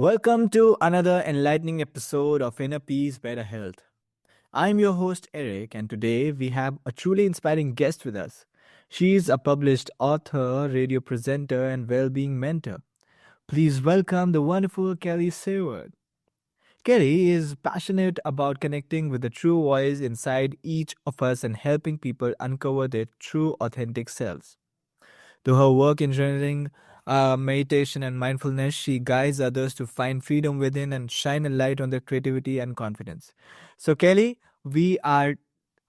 Welcome to another enlightening episode of Inner Peace, Better Health. I'm your host, Arick, and today we have a truly inspiring guest with us. She's a published author, radio presenter, and well being mentor. Please welcome the wonderful Kelly Saward. Kelly is passionate about connecting with the true voice inside each of us and helping people uncover their true, authentic selves. Through her work in journaling, meditation, and mindfulness, she guides others to find freedom within and shine a light on their creativity and confidence. So, Kelly, we are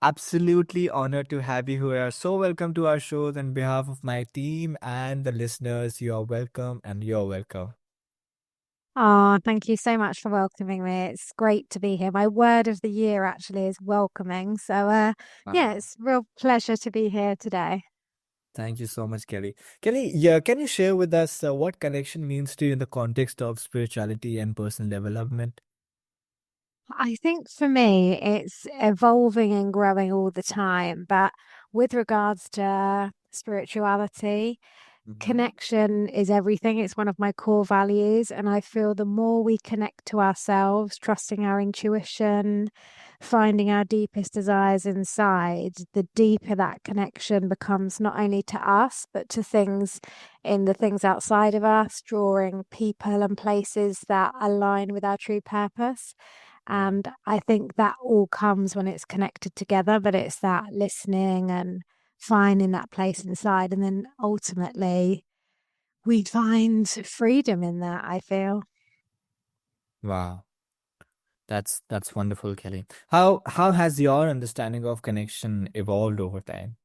absolutely honored to have you here. So, welcome to our shows on behalf of my team and the listeners. You are welcome and you're welcome. Oh, thank you so much for welcoming me. It's great to be here. My word of the year actually is welcoming. Yeah, Wow. it's a real pleasure to be here today. Thank you so much, Kelly. Kelly, yeah, can you share with us what connection means to you in the context of spirituality and personal development? I think for me, it's evolving and growing all the time. But with regards to spirituality, Mhm. connection is everything. It's one of my core values. And I feel the more we connect to ourselves, trusting our intuition, finding our deepest desires inside, the deeper that connection becomes, not only to us, but to things in the things outside of us, drawing people and places that align with our true purpose. Yeah. And I think that all comes when it's connected together, but it's that listening and finding that place inside. And then ultimately, we find freedom in that, I feel. Wow. That's wonderful, Kelly. How has your understanding of connection evolved over time?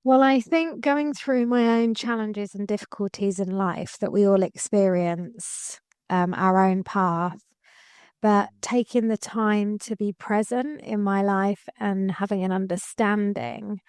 Well, I think going through my own challenges and difficulties in life that we all experience, our own path, but taking the time to be present in my life and having an understanding.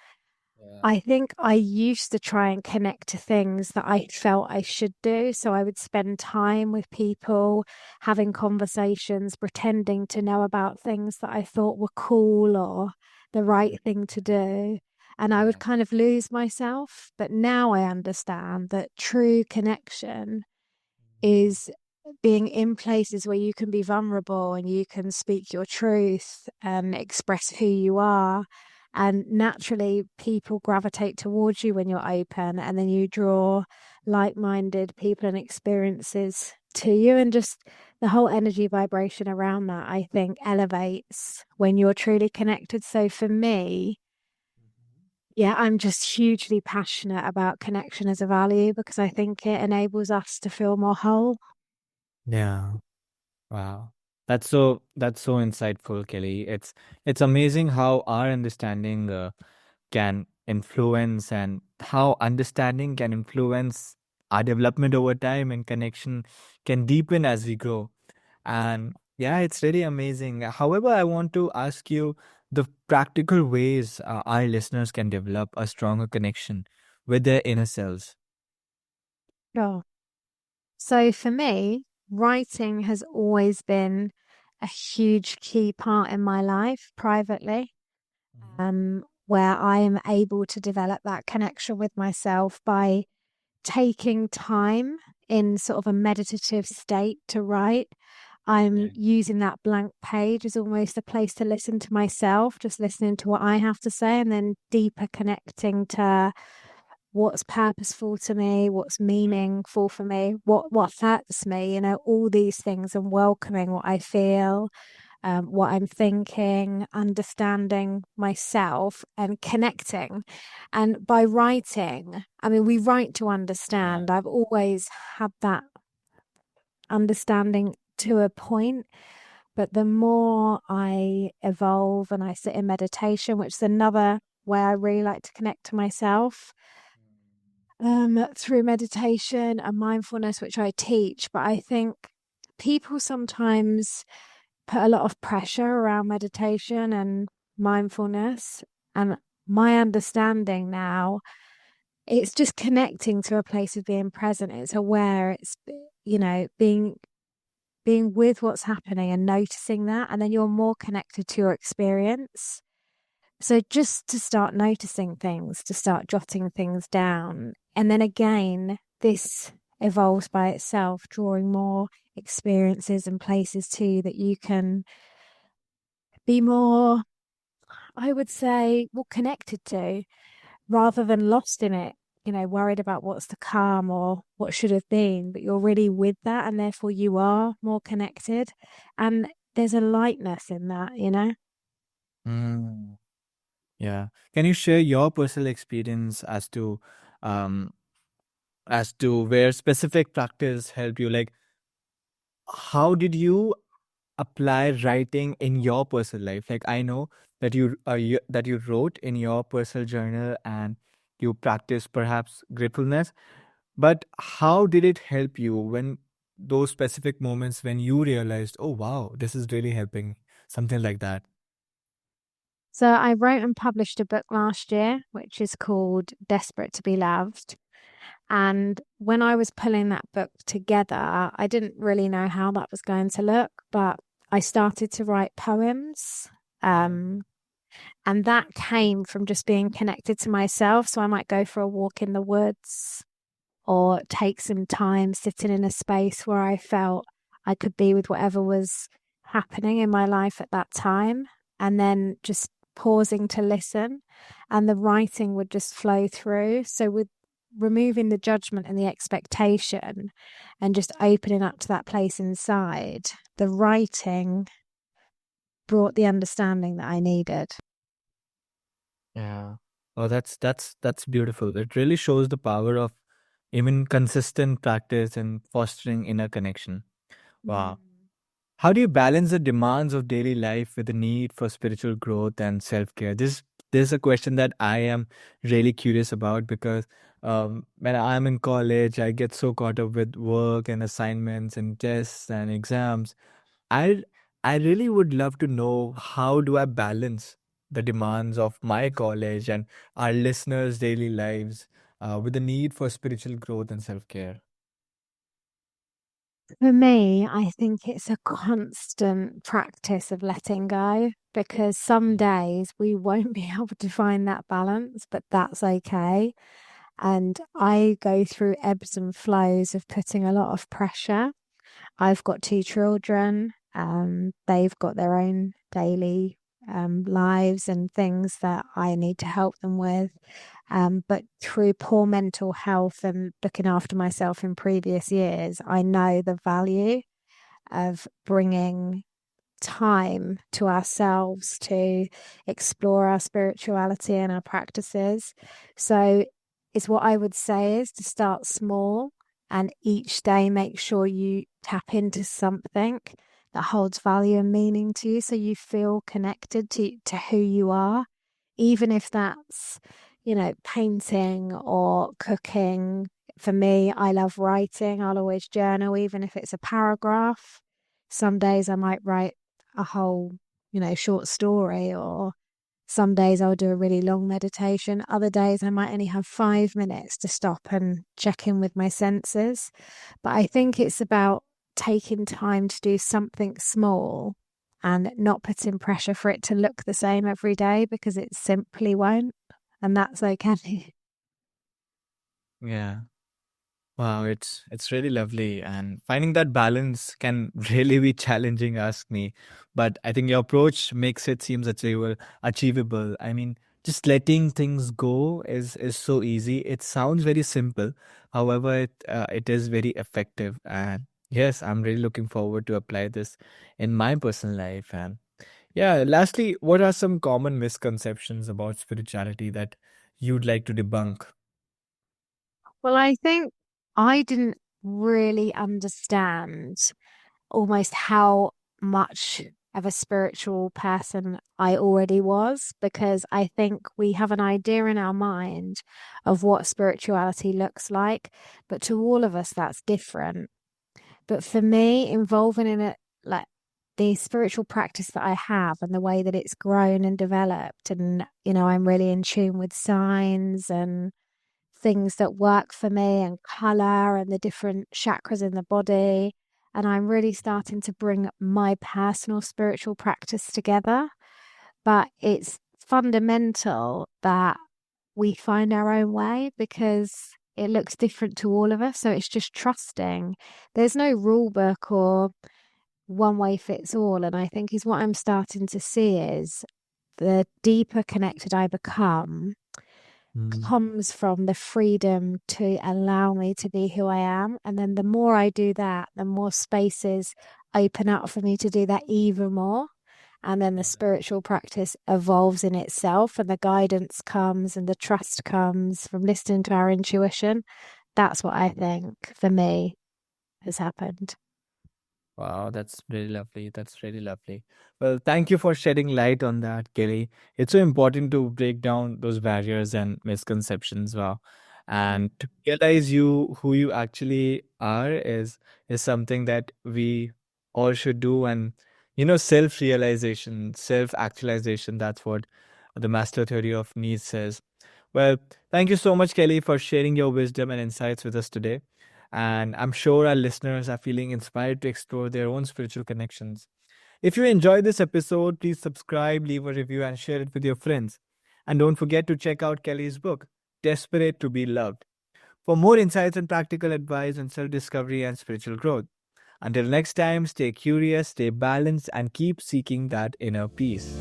Yeah. I think I used to try and connect to things that I felt I should do. So I would spend time with people, having conversations, pretending to know about things that I thought were cool or the right thing to do. And I would Yeah. kind of lose myself. But now I understand that true connection is being in places where you can be vulnerable and you can speak your truth and express who you are. And naturally, people gravitate towards you when you're open, and then you draw like minded people and experiences to you. And just the whole energy vibration around that, I think, elevates when you're truly connected. So for me, yeah, I'm just hugely passionate about connection as a value because I think it enables us to feel more whole. Yeah. Wow. That's so insightful, Kelly. It's amazing how our understanding can influence and how understanding can influence our development over time and connection can deepen as we grow. And yeah, it's really amazing. However, I want to ask you the practical ways our listeners can develop a stronger connection with their inner selves. Sure. So for me, writing has always been a huge key part in my life privately, Mhm. where I am able to develop that connection with myself by taking time in sort of a meditative state to write. I'm Yeah. using that blank page as almost a place to listen to myself, just listening to what I have to say, and then deeper connecting to what's purposeful to me, what's meaningful for me, what hurts me, all these things, and welcoming what I feel, what I'm thinking, understanding myself and connecting. And by writing, I mean, we write to Yeah. understand. I've always had that understanding to a point, but the more I evolve and I sit in meditation, which is another way I really like to connect to myself, through meditation and mindfulness, which I teach. But I think people sometimes put a lot of pressure around meditation and mindfulness. And my understanding now, it's just connecting to a place of being present. It's aware. It's, being with what's happening and noticing that. And then you're more connected to your experience. So just to start noticing things, to start jotting things down. And then again, this evolves by itself, drawing more experiences and places too that you can be more, I would say, more connected to rather than lost in it, worried about what's to come or what should have been, but you're really with that and therefore you are more connected. And there's a lightness in that. Mm, yeah. Can you share your personal experience um as to where specific practice helped you? Like, how did you apply writing in your personal life? Like, I know that you wrote in your personal journal and you practice perhaps gratefulness, but how did it help you when those specific moments when you realized, oh wow, this is really helping, something like that? So I wrote and published a book last year, which is called Desperate to Be Loved. And when I was pulling that book together, I didn't really know how that was going to look, but I started to write poems. Um, and that came from just being connected to myself. So I might go for a walk in the woods or take some time sitting in a space where I felt I could be with whatever was happening in my life at that time. And then just pausing to listen, and the writing would just flow through. So, with removing the judgment and the expectation and just opening up to that place inside, the writing brought the understanding that I needed. Yeah. Oh, that's beautiful. It really shows the power of even consistent practice and fostering inner connection. Mm. Wow. How do you balance the demands of daily life with the need for spiritual growth and self-care? This is a question that I am really curious about because when I'm in college, I get so caught up with work and assignments and tests and exams. I I really would love to know how do I balance the demands of my college and our listeners' daily lives with the need for spiritual growth and self-care. For me, I think it's a constant practice of letting go because some days we won't be able to find that balance, but that's okay. And I go through ebbs and flows of putting a lot of pressure. I've got two children. They've got their own daily lives and things that I need to help them with. But through poor mental health and looking after myself in previous years, I know the value of bringing time to ourselves to explore our spirituality and our practices. So it's what I would say is to start small and each day make sure you tap into something that holds value and meaning to you so you feel connected to who you are, even if that's, painting or cooking. For me, I love writing. I'll always journal, even if it's a paragraph. Some days I might write a whole, short story, or some days I'll do a really long meditation. Other days I might only have 5 minutes to stop and check in with my senses. But I think it's about taking time to do something small and not putting pressure for it to look the same every day because it simply won't. And that's okay. Yeah. Wow, it's really lovely, and finding that balance can really be challenging, ask me. But I think your approach makes it seems achievable. Achievable. I mean, just letting things go is so easy. It sounds very simple, however, it is very effective. And yes, I'm really looking forward to apply this in my personal life. And yeah, lastly, what are some common misconceptions about spirituality that you'd like to debunk? Well, I think I didn't really understand almost how much of a spiritual person I already was, because I think we have an idea in our mind of what spirituality looks like, but to all of us, that's different. But for me, involving in it, like the spiritual practice that I have and the way that it's grown and developed, and I'm really in tune with signs and things that work for me and color and the different chakras in the body. And I'm really starting to bring my personal spiritual practice together. But it's fundamental that we find our own way because it looks different to all of us. So it's just trusting. There's no rule book or one way fits all. And I think is what I'm starting to see is the deeper connected I become Mm. comes from the freedom to allow me to be who I am. And then the more I do that, the more spaces open up for me to do that even more. And then the spiritual practice evolves in itself, and the guidance comes and the trust comes from listening to our intuition. That's what I think for me has happened. Wow, that's really lovely. That's really lovely. Well, thank you for shedding light on that, Kelly. It's so important to break down those barriers and misconceptions. Wow. And to realize you who you actually are is something that we all should do. And self-realization, self-actualization, that's what the master theory of needs says. Well, thank you so much, Kelly, for sharing your wisdom and insights with us today. And I'm sure our listeners are feeling inspired to explore their own spiritual connections. If you enjoyed this episode, please subscribe, leave a review, and share it with your friends. And don't forget to check out Kelly's book, Desperate to Be Loved, for more insights and practical advice on self discovery and spiritual growth. Until next time, stay curious, stay balanced, and keep seeking that inner peace.